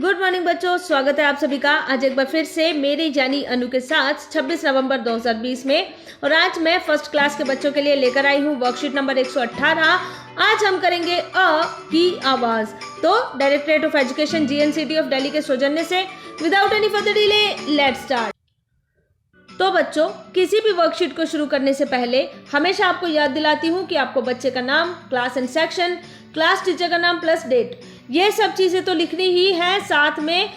Good morning बच्चों, स्वागत है आप सभी का आज एक बार फिर से मेरी जानी अनु के साथ 26 नवंबर 2020 में। और आज मैं फर्स्ट क्लास के बच्चों के लिए लेकर आई हूँ वर्कशीट नंबर 118। आज हम करेंगे अ की आवाज। तो directorate of education GNCT of Delhi के सौजन्य से without any further delay let's start. तो बच्चों, किसी भी वर्कशीट को शुरू करने से पहले हमेशा आपको याद दिलाती हूँ कि आपको बच्चे का नाम, class and section, class teacher का नाम प्लस डेट, ये सब चीज़ें तो लिखनी ही है, साथ में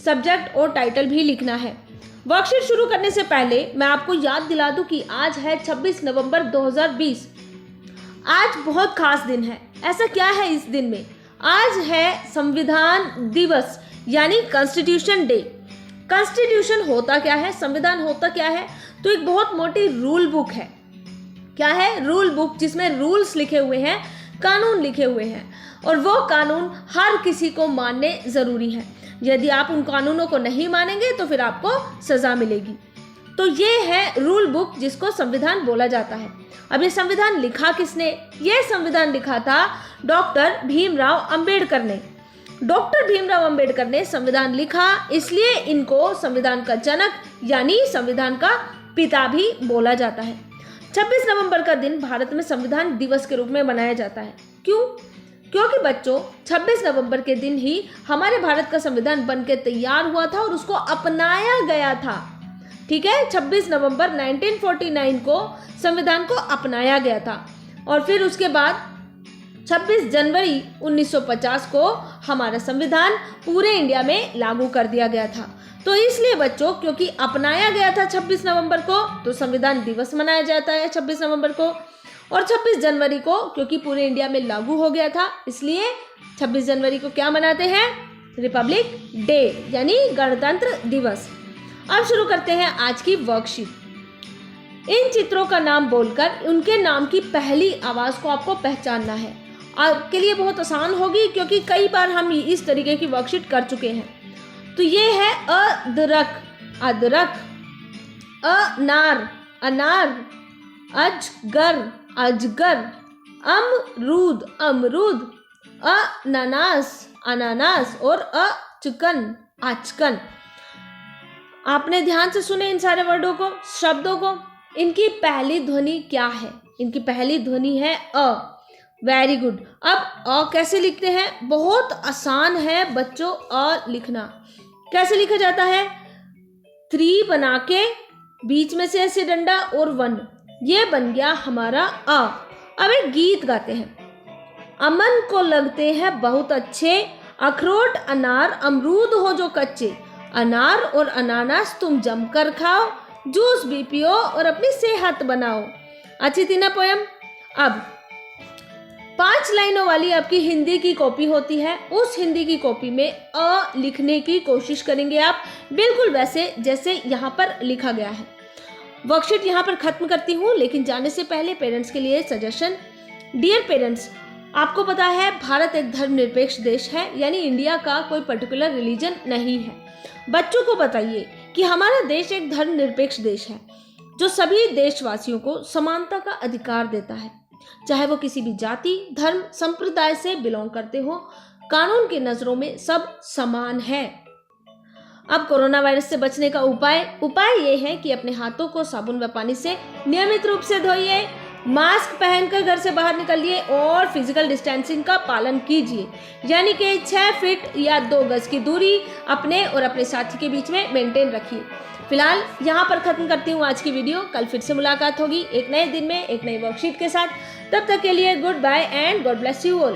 सब्जेक्ट और टाइटल भी लिखना है। वर्कशीट शुरू करने से पहले मैं आपको याद दिला दूं कि आज है 26 नवंबर 2020। आज बहुत खास दिन है। ऐसा क्या है इस दिन में? आज है संविधान दिवस यानी कॉन्स्टिट्यूशन डे। कॉन्स्टिट्यूशन होता क्या है, संविधान होता क्या है? तो एक बहुत मोटी रूल बुक है। क्या है? रूल बुक, जिसमें रूल्स लिखे हुए हैं, कानून लिखे हुए हैं, और वो कानून हर किसी को मानने ज़रूरी है। यदि आप उन कानूनों को नहीं मानेंगे तो फिर आपको सज़ा मिलेगी। तो ये है रूल बुक जिसको संविधान बोला जाता है। अब ये संविधान लिखा किसने? ये संविधान लिखा था डॉक्टर भीमराव अंबेडकर ने। डॉक्टर भीमराव अंबेडकर ने संविधान लिखा, इसलिए इनको संविधान का जनक यानी संविधान का पिता भी बोला जाता है। 26 नवंबर का दिन भारत में संविधान दिवस के रूप में मनाया जाता है। क्यों? क्योंकि बच्चों, 26 नवंबर के दिन ही हमारे भारत का संविधान बनकर तैयार हुआ था और उसको अपनाया गया था। ठीक है, 26 नवंबर 1949 को संविधान को अपनाया गया था और फिर उसके बाद 26 जनवरी 1950 को हमारा संविधान पूरे इंडिया में लागू कर दिया गया था। तो इसलिए बच्चों, क्योंकि अपनाया गया था 26 नवंबर को, तो संविधान दिवस मनाया जाता है 26 नवंबर को। और 26 जनवरी को क्योंकि पूरे इंडिया में लागू हो गया था, इसलिए 26 जनवरी को क्या मनाते हैं? रिपब्लिक डे यानी गणतंत्र दिवस। अब शुरू करते हैं आज की वर्कशीट। इन चित्रों का नाम बोलकर उनके नाम की पहली आवाज को आपको पहचानना है। आपके लिए बहुत आसान होगी क्योंकि कई बार हम इस तरीके की वर्कशीट कर चुके हैं। तो ये है अदरक, अदरक, अनार, अनार, अजगर, अजगर, अमरूद, अमरूद, अनानास, अनानास और अचकन, अचकन। आपने ध्यान से सुने इन सारे वर्डों को, शब्दों को। इनकी पहली ध्वनि क्या है? इनकी पहली ध्वनि है अ। Very good. अब अ कैसे लिखते हैं? बहुत आसान है बच्चों अ लिखना। कैसे लिखा जाता है? 3 बना के बीच में से ऐसे डंडा और 1, ये बन गया हमारा अ। अब एक गीत गाते हैं। अमन को लगते हैं बहुत अच्छे, अखरोट अनार अमरूद हो जो कच्चे, अनार और अनानास तुम जमकर खाओ, जूस भी पियो और अपनी सेहत बनाओ। अच्छी थी ना पोयम? अब 5 लाइनों वाली आपकी हिंदी की कॉपी होती है। उस हिंदी की कॉपी में अ लिखने की कोशिश करेंगे आप, बिल्कुल वैसे जैसे यहाँ पर लिखा गया है। वर्कशीट यहाँ पर खत्म करती हूँ, लेकिन जाने से पहले पेरेंट्स के लिए सजेशन। डियर पेरेंट्स, आपको पता है भारत एक धर्मनिरपेक्ष देश है, यानी इंडिया का कोई पर्टिकुलर रिलीजन नहीं है। बच्चों को बताइए कि हमारा देश एक धर्मनिरपेक्ष देश है जो सभी देशवासियों को समानता का अधिकार देता है, चाहे वो किसी भी जाति, धर्म, संप्रदाय से बिलोंग करते हो। कानून की नजरों में सब समान है। अब कोरोना वायरस से बचने का उपाय ये है कि अपने हाथों को साबुन व पानी से नियमित रूप से धोइए, मास्क पहनकर घर से बाहर निकलिए और फिजिकल डिस्टेंसिंग का पालन कीजिए, यानी कि 6 फीट या 2 गज की दूरी अपने और अपने साथी के बीच में मेंटेन रखिए। फिलहाल यहाँ पर खत्म करती हूँ आज की वीडियो। कल फिर से मुलाकात होगी एक नए दिन में एक नई वर्कशीट के साथ। तब तक के लिए goodbye and God bless you all.